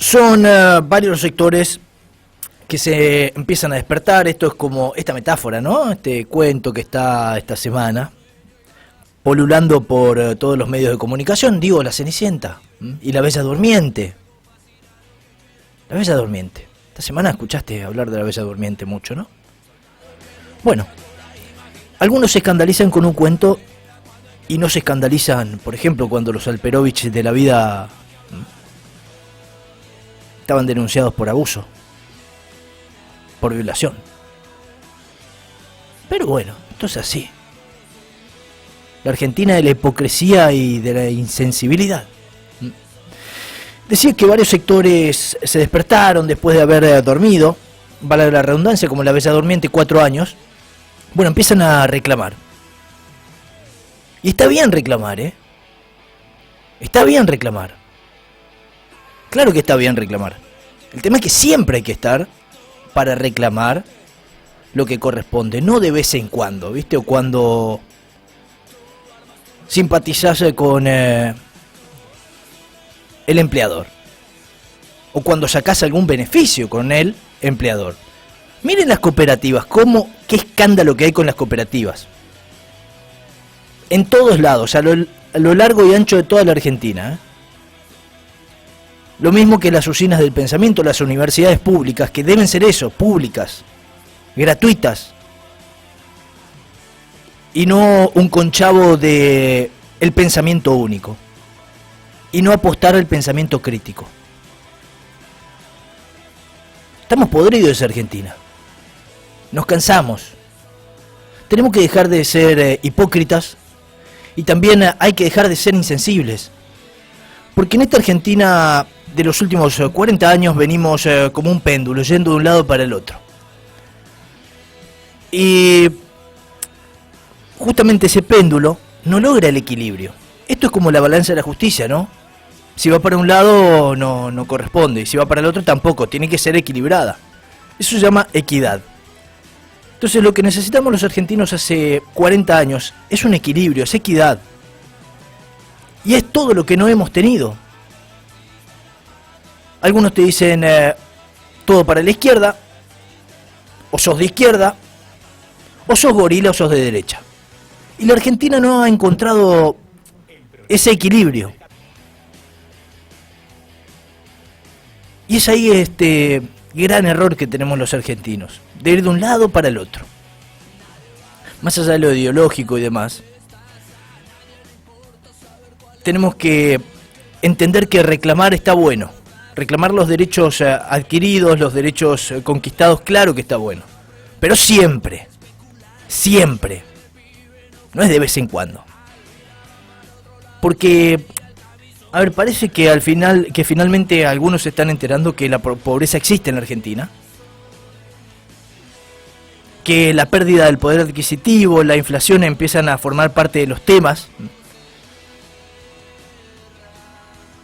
Son varios los sectores que se empiezan a despertar. Esto es como esta metáfora, ¿no? Este cuento que está esta semana polulando por todos los medios de comunicación. Digo, la Cenicienta y la Bella Durmiente. La Bella Durmiente. Esta semana escuchaste hablar de la Bella Durmiente mucho, ¿no? Bueno, algunos se escandalizan con un cuento y no se escandalizan, por ejemplo, cuando los Alperovich de la vida estaban denunciados por abuso, por violación. Pero bueno, esto es así. La Argentina de la hipocresía y de la insensibilidad. Decía que varios sectores se despertaron después de haber dormido, vale la redundancia, como la Bella Durmiente, 4 años. Bueno, empiezan a reclamar. Y está bien reclamar, ¿eh? Está bien reclamar. Claro que está bien reclamar. El tema es que siempre hay que estar para reclamar lo que corresponde, no de vez en cuando, ¿viste? O cuando simpatizás con el empleador, o cuando sacás algún beneficio con el empleador. Miren las cooperativas, qué escándalo que hay con las cooperativas. En todos lados, a lo largo y ancho de toda la Argentina, ¿eh? Lo mismo que las usinas del pensamiento, las universidades públicas, que deben ser eso, públicas, gratuitas, y no un conchavo de el pensamiento único, y no apostar al pensamiento crítico. Estamos podridos de esa Argentina. Nos cansamos. Tenemos que dejar de ser hipócritas, y también hay que dejar de ser insensibles. Porque en esta Argentina de los últimos 40 años venimos como un péndulo, yendo de un lado para el otro. Y justamente ese péndulo no logra el equilibrio. Esto es como la balanza de la justicia, ¿no? Si va para un lado no corresponde, y si va para el otro tampoco, tiene que ser equilibrada. Eso se llama equidad. Entonces lo que necesitamos los argentinos hace 40 años es un equilibrio, es equidad. Y es todo lo que no hemos tenido. Algunos te dicen todo para la izquierda, o sos de izquierda, o sos gorila o sos de derecha. Y la Argentina no ha encontrado ese equilibrio. Y es ahí este gran error que tenemos los argentinos, de ir de un lado para el otro. Más allá de lo ideológico y demás, tenemos que entender que reclamar está bueno. Reclamar los derechos adquiridos, los derechos conquistados, claro que está bueno. Pero siempre, siempre. No es de vez en cuando. Porque, a ver, parece que finalmente algunos se están enterando que la pobreza existe en la Argentina. Que la pérdida del poder adquisitivo, la inflación empiezan a formar parte de los temas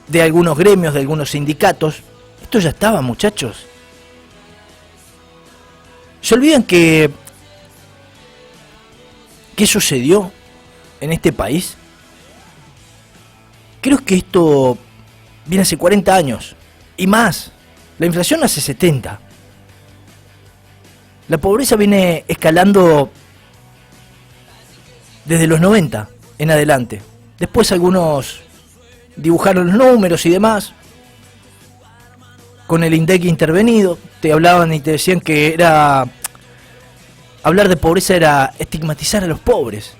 de algunos gremios, de algunos sindicatos. Esto ya estaba, muchachos. ¿Se olvidan qué sucedió en este país? Creo que esto viene hace 40 años y más. La inflación hace 70. La pobreza viene escalando desde los 90 en adelante. Después algunos dibujaron los números y demás. Con el INDEC intervenido, te hablaban y te decían que era... Hablar de pobreza era estigmatizar a los pobres.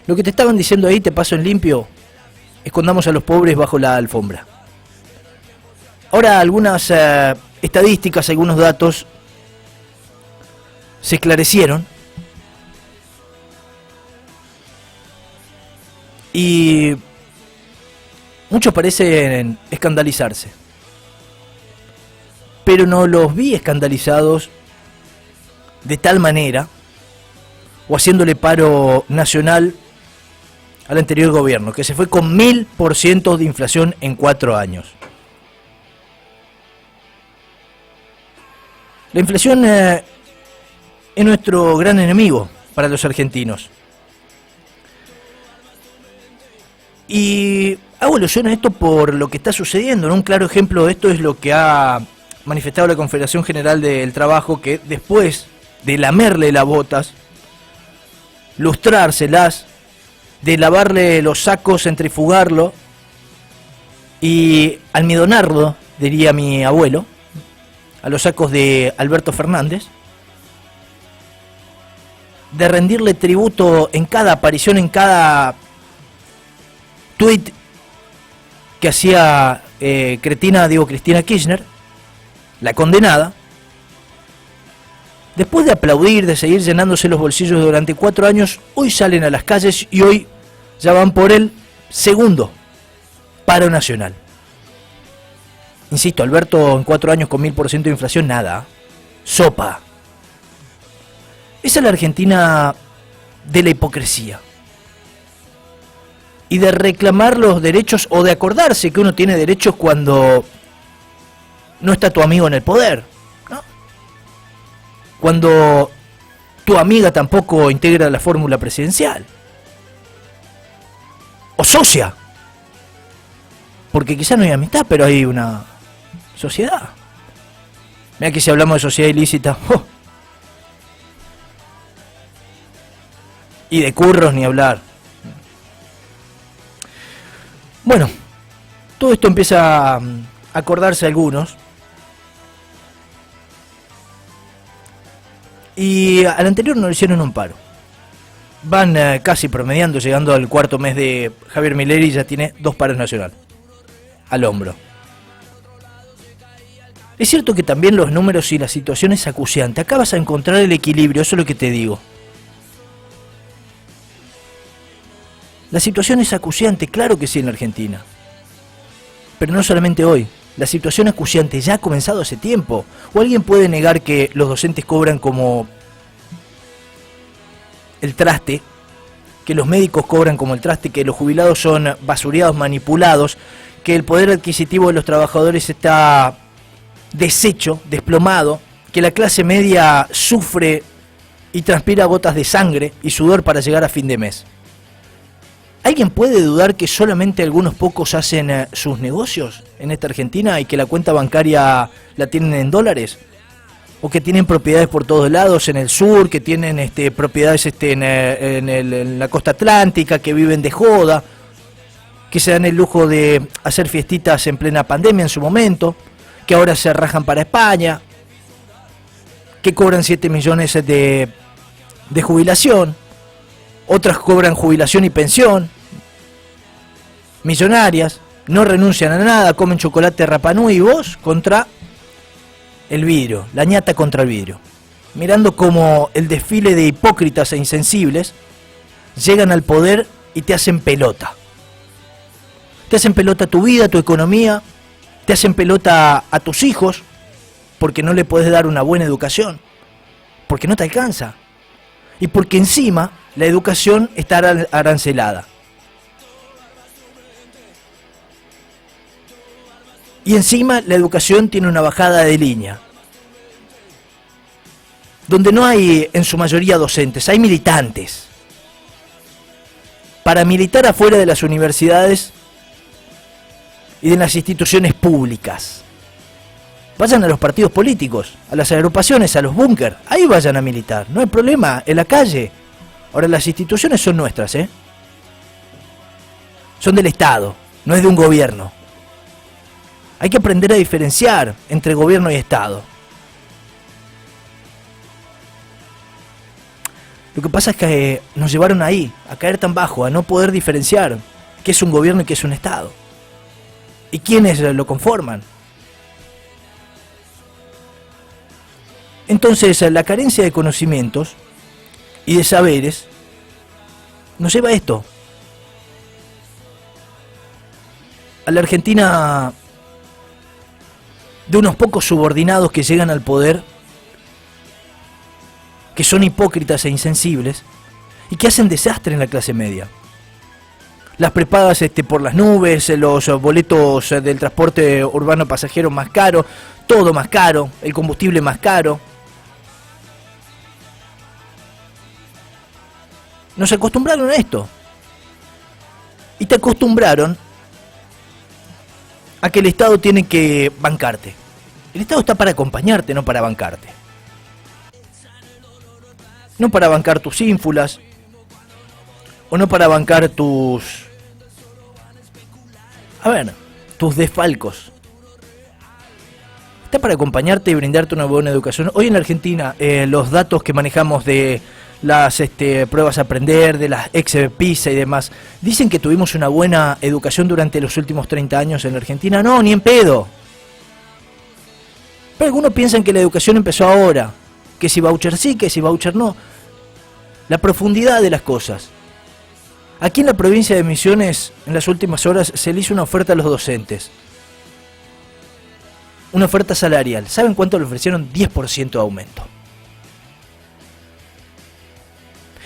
Lo que te estaban diciendo ahí, te paso en limpio, escondamos a los pobres bajo la alfombra. Ahora algunas estadísticas, algunos datos se esclarecieron y muchos parecen escandalizarse, pero no los vi escandalizados de tal manera o haciéndole paro nacional al anterior gobierno, que se fue con 1000% de inflación en 4 años. La inflación es nuestro gran enemigo para los argentinos. Y Hago alusión a esto por lo que está sucediendo, ¿no? Un claro ejemplo de esto es lo que ha manifestado la Confederación General del Trabajo, que después de lamerle las botas, lustrárselas, de lavarle los sacos, centrifugarlo y almidonarlo, diría mi abuelo, a los sacos de Alberto Fernández, de rendirle tributo en cada aparición, en cada tuit que hacía Cristina Kirchner, la condenada, después de aplaudir, de seguir llenándose los bolsillos durante 4 años, hoy salen a las calles y hoy ya van por el segundo paro nacional. Insisto, Alberto en 4 años con 1000% de inflación, nada. Sopa. Esa es la Argentina de la hipocresía. Y de reclamar los derechos o de acordarse que uno tiene derechos cuando no está tu amigo en el poder, ¿no? Cuando tu amiga tampoco integra la fórmula presidencial. O socia. Porque quizás no hay amistad, pero hay una sociedad. Mira que si hablamos de sociedad ilícita, ¡oh! Y de curros ni hablar. Bueno, todo esto empieza a acordarse a algunos. Y al anterior no le hicieron un paro. Van casi promediando, llegando al 4.º mes de Javier Milei, y ya tiene 2 paros nacionales al hombro. Es cierto que también los números y la situación es acuciante. Acá vas a encontrar el equilibrio, eso es lo que te digo. La situación es acuciante, claro que sí, en la Argentina. Pero no solamente hoy. La situación acuciante ya ha comenzado hace tiempo. ¿O alguien puede negar que los docentes cobran como el traste? Que los médicos cobran como el traste, que los jubilados son basureados, manipulados, que el poder adquisitivo de los trabajadores está deshecho, desplomado, que la clase media sufre y transpira gotas de sangre y sudor para llegar a fin de mes. ¿Alguien puede dudar que solamente algunos pocos hacen sus negocios en esta Argentina y que la cuenta bancaria la tienen en dólares? ¿O que tienen propiedades por todos lados en el sur, que tienen propiedades en la costa atlántica, que viven de joda, que se dan el lujo de hacer fiestitas en plena pandemia en su momento, que ahora se rajan para España, que cobran 7 millones de jubilación? Otras cobran jubilación y pensión, millonarias, no renuncian a nada, comen chocolate Rapa Nui, y vos contra el vidrio, la ñata contra el vidrio, mirando como el desfile de hipócritas e insensibles llegan al poder y te hacen pelota. Te hacen pelota tu vida, tu economía, te hacen pelota a tus hijos, porque no le podés dar una buena educación, porque no te alcanza, y porque encima la educación está arancelada. Y encima la educación tiene una bajada de línea, donde no hay en su mayoría docentes, hay militantes. Para militar afuera de las universidades y de las instituciones públicas. Vayan a los partidos políticos, a las agrupaciones, a los búnker, ahí vayan a militar, no hay problema, en la calle. Ahora, las instituciones son nuestras, son del Estado, no es de un gobierno. Hay que aprender a diferenciar entre gobierno y Estado. Lo que pasa es que nos llevaron ahí, a caer tan bajo, a no poder diferenciar qué es un gobierno y qué es un Estado. Y quiénes lo conforman. Entonces, la carencia de conocimientos y de saberes nos lleva a esto. A la Argentina de unos pocos subordinados que llegan al poder, que son hipócritas e insensibles y que hacen desastre en la clase media. Las prepagas por las nubes, los boletos del transporte urbano pasajero más caro, todo más caro, el combustible más caro. Nos acostumbraron a esto. Y te acostumbraron a que el Estado tiene que bancarte. El Estado está para acompañarte, no para bancarte. No para bancar tus ínfulas, o no para bancar tus desfalcos. Está para acompañarte y brindarte una buena educación. Hoy en la Argentina, los datos que manejamos de las pruebas a aprender, de las ex PISA y demás, dicen que tuvimos una buena educación durante los últimos 30 años en la Argentina. No, ni en pedo. Pero algunos piensan que la educación empezó ahora, que si voucher sí, que si voucher no. La profundidad de las cosas. Aquí en la provincia de Misiones, en las últimas horas, se le hizo una oferta a los docentes. Una oferta salarial. ¿Saben cuánto le ofrecieron? 10% de aumento.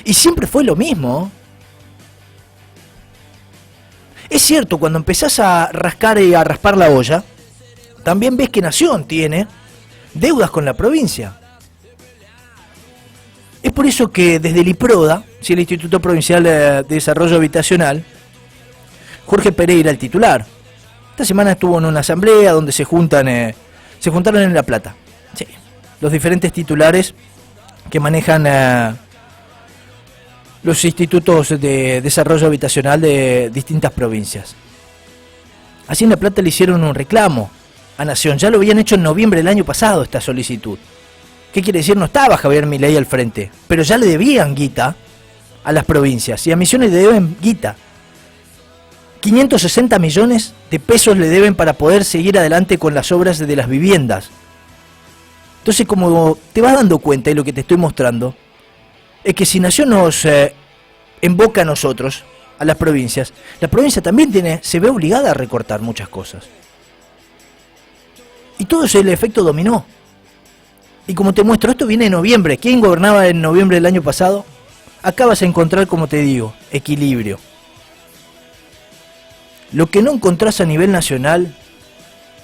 Y siempre fue lo mismo. Es cierto, cuando empezás a rascar y a raspar la olla, también ves que Nación tiene deudas con la provincia. Es por eso que desde el IPRODA, el Instituto Provincial de Desarrollo Habitacional, Jorge Pereira, el titular, esta semana estuvo en una asamblea donde se juntaron en La Plata. Sí, los diferentes titulares que manejan los institutos de desarrollo habitacional de distintas provincias. Así en La Plata le hicieron un reclamo a Nación. Ya lo habían hecho en noviembre del año pasado esta solicitud. ¿Qué quiere decir? No estaba Javier Milei al frente, pero ya le debían guita a las provincias y a Misiones le deben guita. 560 millones de pesos le deben para poder seguir adelante con las obras de las viviendas. Entonces, como te vas dando cuenta, y lo que te estoy mostrando, es que si Nación nos emboca a nosotros, a las provincias, la provincia también se ve obligada a recortar muchas cosas. Y todo es el efecto dominó. Y como te muestro, esto viene de noviembre. ¿Quién gobernaba en noviembre del año pasado? Acá vas a encontrar, como te digo, equilibrio. Lo que no encontrás a nivel nacional,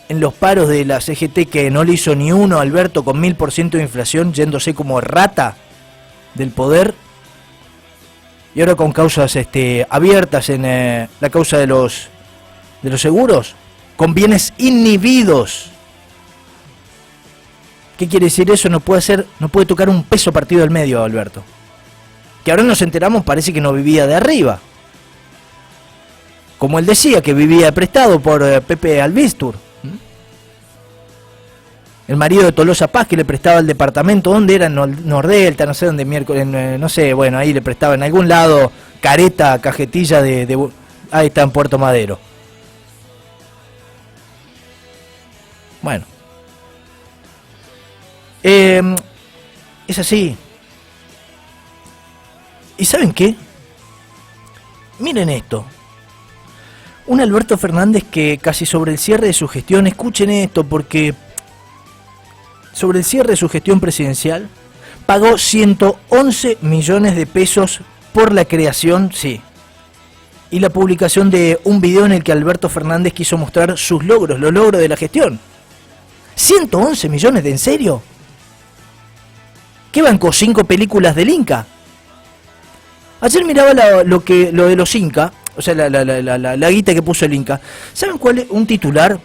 en los paros de la CGT, que no le hizo ni uno a Alberto con 1000% de inflación, yéndose como rata del poder, y ahora con causas abiertas en la causa de los seguros, con bienes inhibidos. ¿Qué quiere decir eso? No puede tocar un peso partido del medio, Alberto. Que ahora nos enteramos, parece que no vivía de arriba. Como él decía, que vivía prestado por Pepe Albistur. El marido de Tolosa Paz, que le prestaba el departamento, ¿dónde era? Nordelta, no sé dónde, miércoles, no sé, bueno, ahí le prestaba en algún lado, careta, cajetilla ahí está en Puerto Madero. Bueno. Es así. ¿Y saben qué? Miren esto. Un Alberto Fernández que casi sobre el cierre de su gestión, escuchen esto, porque sobre el cierre de su gestión presidencial, pagó 111 millones de pesos por la creación, sí, y la publicación de un video en el que Alberto Fernández quiso mostrar sus logros, los logros de la gestión. ¿111 millones? ¿En serio? ¿Qué bancó? 5 películas del Inca. Ayer miraba lo de los Inca, o sea, la guita que puso el Inca. ¿Saben cuál es? Un titular.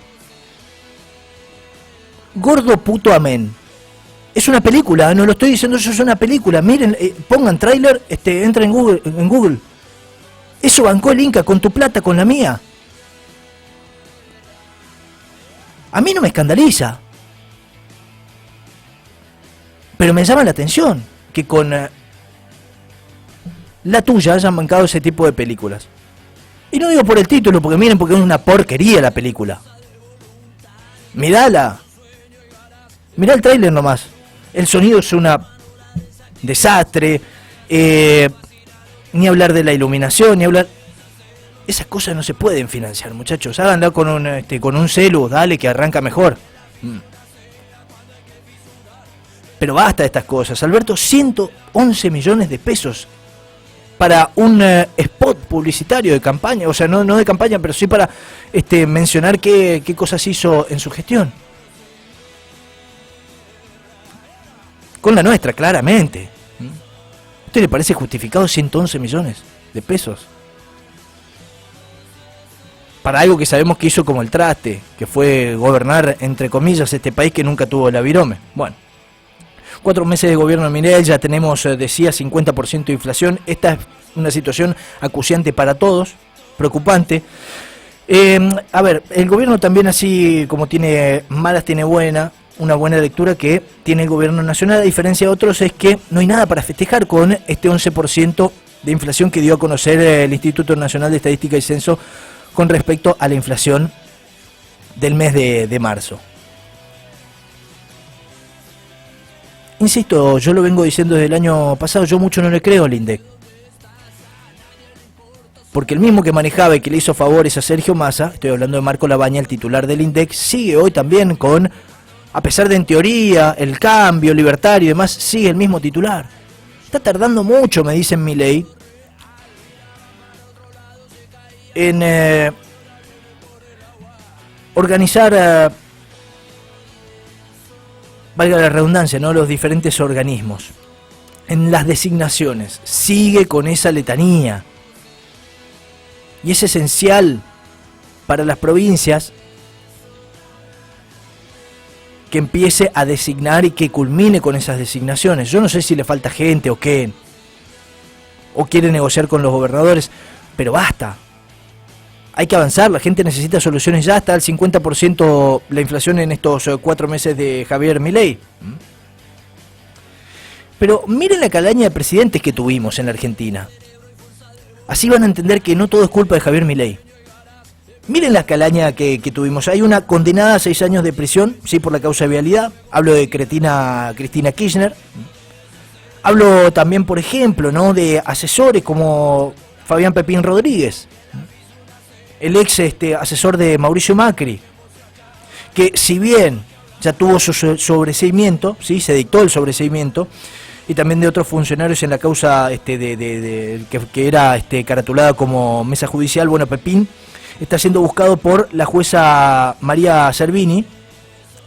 Gordo puto amén. Es una película, no lo estoy diciendo yo, es una película. Miren, pongan tráiler, entra en Google. Eso bancó el Inca, con tu plata, con la mía. A mí no me escandaliza. Pero me llama la atención que con la tuya hayan bancado ese tipo de películas. Y no digo por el título, porque miren, porque es una porquería la película. Mirá el tráiler nomás. El sonido es un desastre. Ni hablar de la iluminación, ni hablar... Esas cosas no se pueden financiar, muchachos. Háganlo con un celu, dale, que arranca mejor. Pero basta de estas cosas. Alberto, 111 millones de pesos para un spot publicitario de campaña. O sea, no de campaña, pero sí para mencionar qué cosas hizo en su gestión. Con la nuestra, claramente. ¿A usted le parece justificado 111 millones de pesos? para algo que sabemos que hizo como el traste, que fue gobernar, entre comillas, este país que nunca tuvo la virome. Bueno, 4 meses de gobierno de Milei, ya tenemos, decía, 50% de inflación. Esta es una situación acuciante para todos, preocupante. A ver, el gobierno también, así como tiene malas, tiene buena. Una buena lectura que tiene el gobierno nacional, a diferencia de otros, es que no hay nada para festejar con este 11% de inflación que dio a conocer el Instituto Nacional de Estadística y Censo con respecto a la inflación del mes de marzo. Insisto, yo lo vengo diciendo desde el año pasado, yo mucho no le creo al INDEC. Porque el mismo que manejaba y que le hizo favores a Sergio Massa, estoy hablando de Marco Labaña, el titular del INDEC, sigue hoy también con, a pesar de en teoría, el cambio libertario y demás, sigue el mismo titular. Está tardando mucho, me dicen Milei, en organizar, valga la redundancia, ¿no?, los diferentes organismos. En las designaciones, sigue con esa letanía. Y es esencial para las provincias que empiece a designar y que culmine con esas designaciones. Yo no sé si le falta gente o qué, o quiere negociar con los gobernadores, pero basta. Hay que avanzar, la gente necesita soluciones ya. Está al 50% la inflación en estos 4 meses de Javier Milei. Pero miren la calaña de presidentes que tuvimos en la Argentina. Así van a entender que no todo es culpa de Javier Milei. Miren la calaña que tuvimos. Hay una condenada a 6 años de prisión, sí, por la causa de vialidad. Hablo de Cristina Kirchner. Hablo también, por ejemplo, ¿no?, de asesores como Fabián Pepín Rodríguez, el ex asesor de Mauricio Macri, que si bien ya tuvo su sobreseimiento, ¿sí?, se dictó el sobreseimiento, y también de otros funcionarios en la causa que era caratulada como mesa judicial. Bueno, Pepín está siendo buscado por la jueza María Servini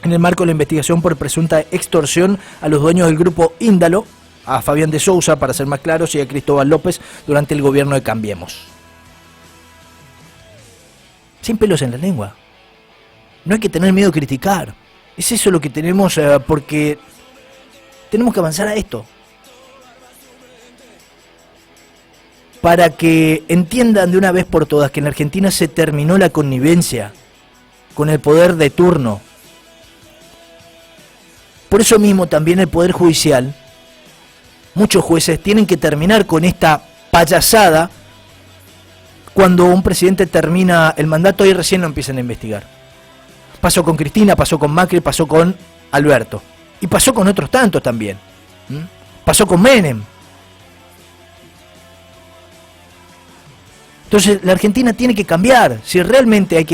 en el marco de la investigación por presunta extorsión a los dueños del grupo Índalo, a Fabián de Sousa, para ser más claros, y a Cristóbal López durante el gobierno de Cambiemos. Sin pelos en la lengua. No hay que tener miedo a criticar. Es eso lo que tenemos, porque tenemos que avanzar a esto. Para que entiendan de una vez por todas que en la Argentina se terminó la connivencia con el poder de turno. Por eso mismo también el Poder Judicial, muchos jueces tienen que terminar con esta payasada. Cuando un presidente termina el mandato y recién lo empiezan a investigar. Pasó con Cristina, pasó con Macri, pasó con Alberto. Y pasó con otros tantos también. Pasó con Menem. Entonces la Argentina tiene que cambiar. Si realmente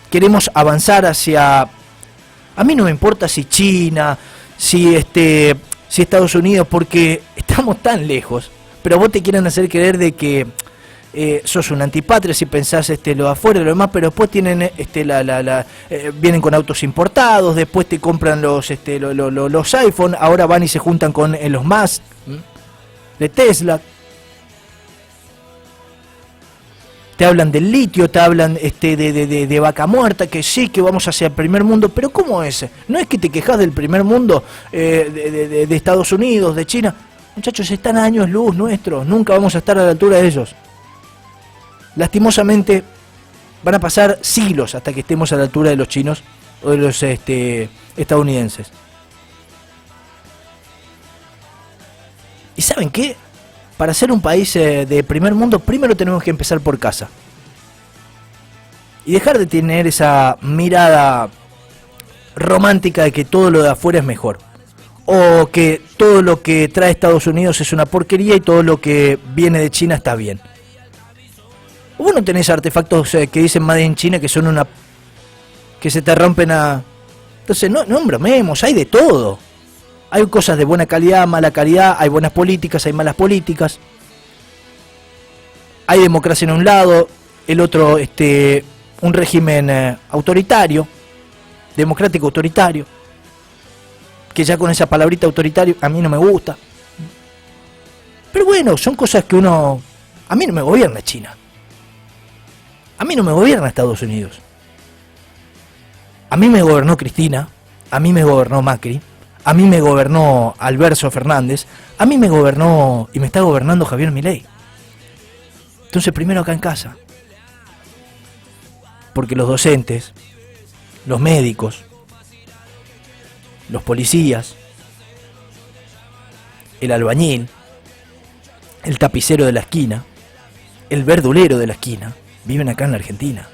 queremos avanzar hacia... A mí no me importa si China, si Estados Unidos, porque estamos tan lejos. Pero vos te quieren hacer creer de que sos un antipatria si pensás lo de afuera y lo demás, pero después tienen vienen con autos importados, después te compran los iPhone, ahora van y se juntan con los Musk de Tesla. Te hablan del litio, te hablan de vaca muerta, que sí, que vamos hacia el primer mundo, pero ¿cómo es? ¿No es que te quejas del primer mundo de Estados Unidos, de China? Muchachos, están a años luz nuestros, nunca vamos a estar a la altura de ellos. Lastimosamente van a pasar siglos hasta que estemos a la altura de los chinos o de los estadounidenses. ¿Y saben qué? Para ser un país de primer mundo, primero tenemos que empezar por casa. Y dejar de tener esa mirada romántica de que todo lo de afuera es mejor. O que todo lo que trae Estados Unidos es una porquería y todo lo que viene de China está bien. Vos no tenés artefactos que dicen Made in China que son que se te rompen a... Entonces no bromemos, hay de todo. Hay cosas de buena calidad, mala calidad, hay buenas políticas, hay malas políticas. Hay democracia en un lado, el otro un régimen autoritario, democrático autoritario, que ya con esa palabrita autoritario a mí no me gusta. Pero bueno, son cosas que a mí no me gobierna China. A mí no me gobierna Estados Unidos. A mí me gobernó Cristina, a mí me gobernó Macri, a mí me gobernó Alberto Fernández, a mí me gobernó y me está gobernando Javier Milei. Entonces primero acá en casa. Porque los docentes, los médicos, los policías, el albañil, el tapicero de la esquina, el verdulero de la esquina, viven acá en la Argentina.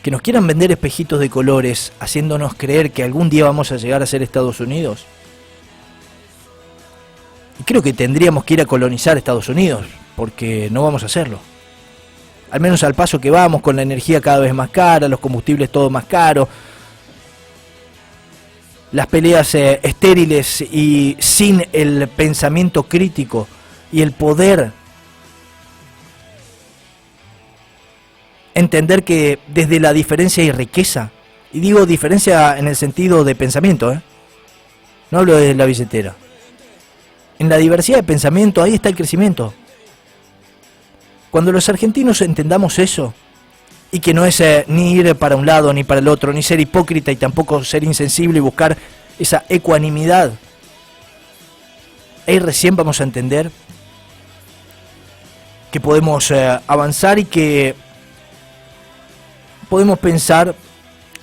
Que nos quieran vender espejitos de colores haciéndonos creer que algún día vamos a llegar a ser Estados Unidos. Y creo que tendríamos que ir a colonizar Estados Unidos, porque no vamos a hacerlo. Al menos al paso que vamos, con la energía cada vez más cara, los combustibles todo más caros, las peleas estériles y sin el pensamiento crítico y el poder entender que desde la diferencia hay riqueza. Y digo diferencia en el sentido de pensamiento, no hablo de la billetera. En la diversidad de pensamiento, ahí está el crecimiento. Cuando los argentinos entendamos eso, y que no es ni ir para un lado ni para el otro, ni ser hipócrita y tampoco ser insensible y buscar esa ecuanimidad, ahí recién vamos a entender que podemos avanzar y que podemos pensar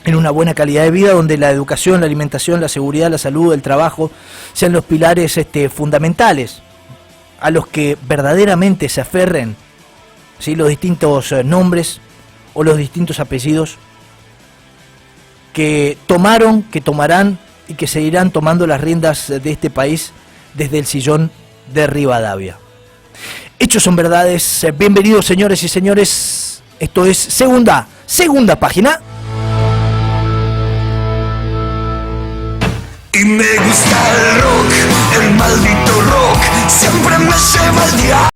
en una buena calidad de vida donde la educación, la alimentación, la seguridad, la salud, el trabajo sean los pilares fundamentales a los que verdaderamente se aferren, ¿sí?, los distintos nombres o los distintos apellidos que tomaron, que tomarán y que seguirán tomando las riendas de este país desde el sillón de Rivadavia. Hechos son verdades. Bienvenidos, señores y señores. Esto es segunda página. Y me gusta el rock, el maldito rock, siempre me lleva al diablo.